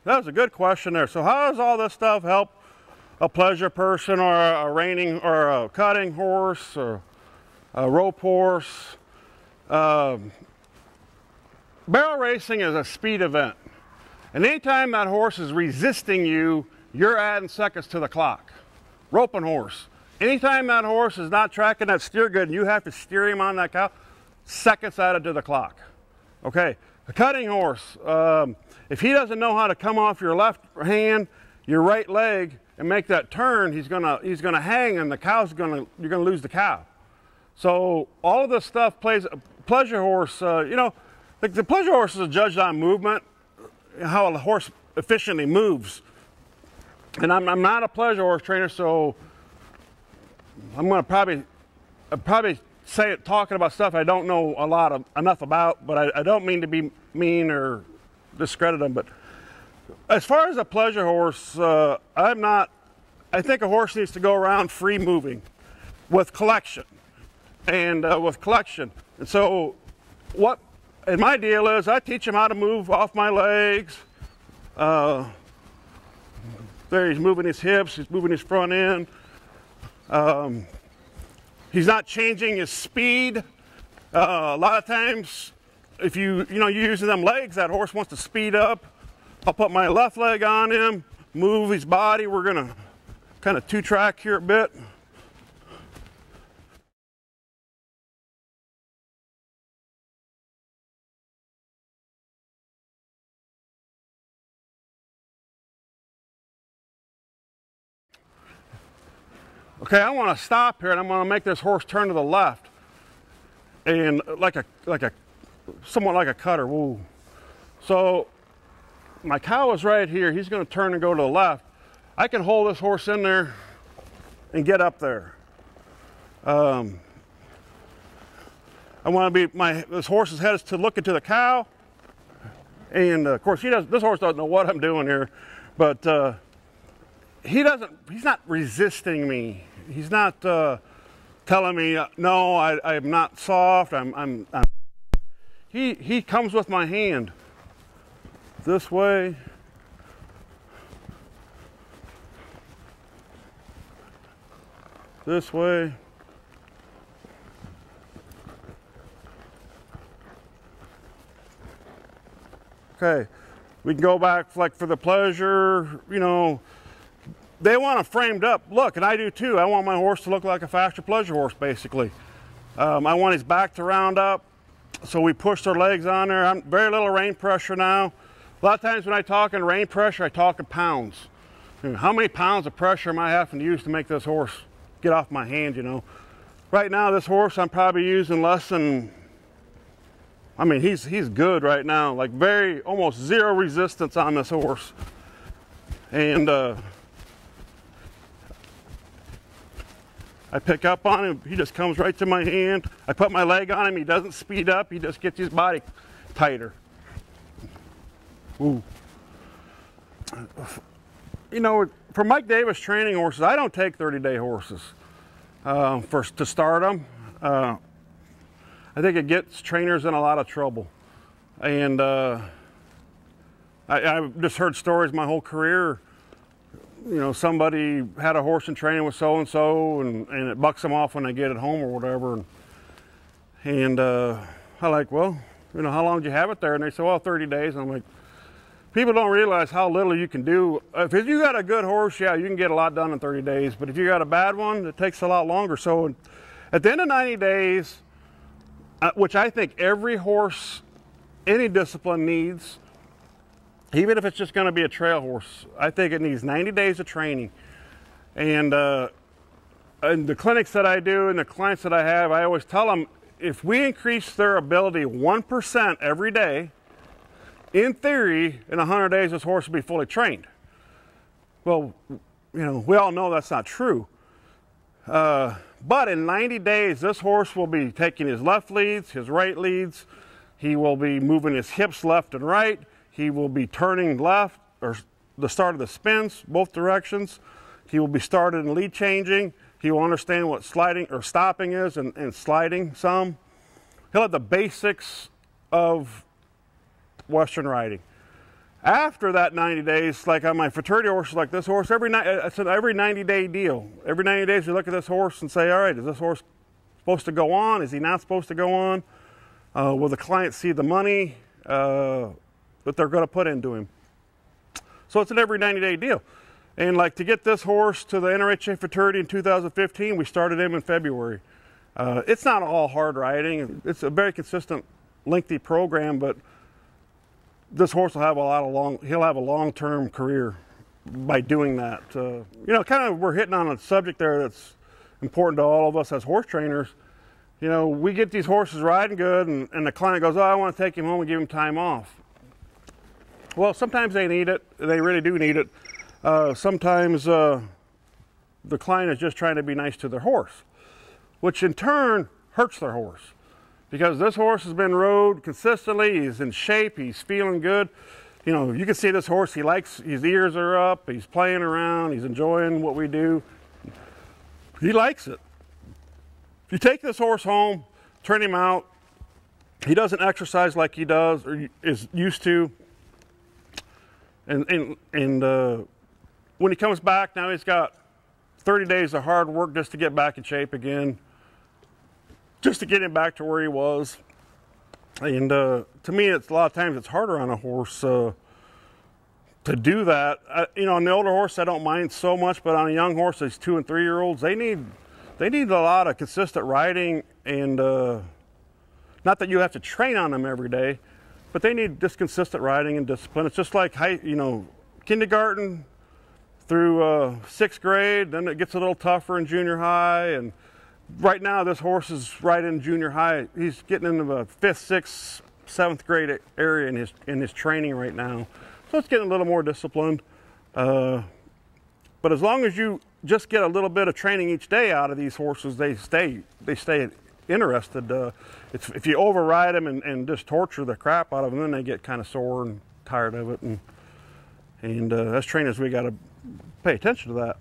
that was a good question there. So how does all this stuff help a pleasure person or a reining or a cutting horse or a rope horse? Barrel racing is a speed event. And anytime that horse is resisting you, you're adding seconds to the clock. Roping horse. Anytime that horse is not tracking that steer good and you have to steer him on that cow, seconds added to the clock. Okay, a cutting horse, if he doesn't know how to come off your left hand, your right leg, and make that turn, he's gonna hang, and you're gonna lose the cow. So all of this stuff plays. Pleasure horse, you know, the pleasure horse is judged on movement, how a horse efficiently moves. And I'm not a pleasure horse trainer, so I'm gonna probably say it talking about stuff I don't know enough about, but I don't mean to be mean or discredit them. But as far as a pleasure horse, I think a horse needs to go around free moving with collection and And so my deal is I teach him how to move off my legs. There he's moving his hips, he's moving his front end. He's not changing his speed. A lot of times, if you're using them legs, that horse wants to speed up. I'll put my left leg on him, move his body. We're gonna kind of two-track here a bit. Okay, I want to stop here and I'm going to make this horse turn to the left, and somewhat like a cutter. Woo. So my cow is right here. He's going to turn and go to the left. I can hold this horse in there and get up there. I want to be this horse's head is to looking to the cow, and of course this horse doesn't know what I'm doing here, but he's not resisting me. He's not telling me, no, I'm not soft. He comes with my hand this way. This way. Okay, we can go back like for the pleasure, you know. They want it framed up look, and I do too. I want my horse to look like a faster pleasure horse, basically. I want his back to round up, so we push their legs on there. I'm very little rein pressure now. A lot of times when I talk in rein pressure, I talk in pounds. You know, how many pounds of pressure am I having to use to make this horse get off my hand, you know? Right now, this horse, I'm probably using less than, I mean, he's good right now. Like almost zero resistance on this horse. And I pick up on him, he just comes right to my hand. I put my leg on him, he doesn't speed up, he just gets his body tighter. Ooh. You know, for Mike Davis training horses, I don't take 30-day horses to start them. I think it gets trainers in a lot of trouble. And I've just heard stories my whole career. You know, somebody had a horse in training with so-and-so and it bucks them off when they get it home or whatever. And I like, well, you know, how long did you have it there? And they say, well, 30 days. And I'm like, people don't realize how little you can do. If you got a good horse, yeah, you can get a lot done in 30 days. But if you got a bad one, it takes a lot longer. So at the end of 90 days, which I think every horse, any discipline needs, even if it's just going to be a trail horse, I think it needs 90 days of training. And the clinics that I do and the clients that I have, I always tell them, if we increase their ability 1% every day, in theory, in 100 days, this horse will be fully trained. Well, you know, we all know that's not true. But in 90 days, this horse will be taking his left leads, his right leads. He will be moving his hips left and right. He will be turning left, or the start of the spins, both directions. He will be started in lead changing. He will understand what sliding or stopping is and sliding some. He'll have the basics of Western riding. After that 90 days, like on my fraternity horses, like this horse, every 90-day deal. Every 90 days, you look at this horse and say, all right, is this horse supposed to go on? Is he not supposed to go on? Will the client see the money that they're going to put into him? So it's an every 90-day deal. And like to get this horse to the NRHA fraternity in 2015, we started him in February. It's not all hard riding. It's a very consistent, lengthy program, but this horse will have he'll have a long-term career by doing that. You know, kind of we're hitting on a subject there that's important to all of us as horse trainers. You know, we get these horses riding good and the client goes, oh, I want to take him home and give him time off. Well, sometimes they need it. They really do need it. Sometimes the client is just trying to be nice to their horse, which in turn hurts their horse. Because this horse has been rode consistently, he's in shape, he's feeling good. You know, you can see this horse, his ears are up, he's playing around, he's enjoying what we do. He likes it. If you take this horse home, turn him out, he doesn't exercise like he does or is used to. And when he comes back, now he's got 30 days of hard work just to get back in shape again, just to get him back to where he was. And to me, it's a lot of times it's harder on a horse to do that. You know, on the older horse, I don't mind so much, but on a young horse, these 2- and 3-year-olds, they need a lot of consistent riding, and not that you have to train on them every day, but they need just consistent riding and discipline. It's just like, you know, kindergarten through 6th grade, then it gets a little tougher in junior high, and right now this horse is right in junior high. He's getting into the 5th, 6th, 7th grade area in his training right now. So it's getting a little more disciplined. But as long as you just get a little bit of training each day out of these horses, they stay interested. If you override them and just torture the crap out of them, then they get kind of sore and tired of it. And as trainers, we got to pay attention to that.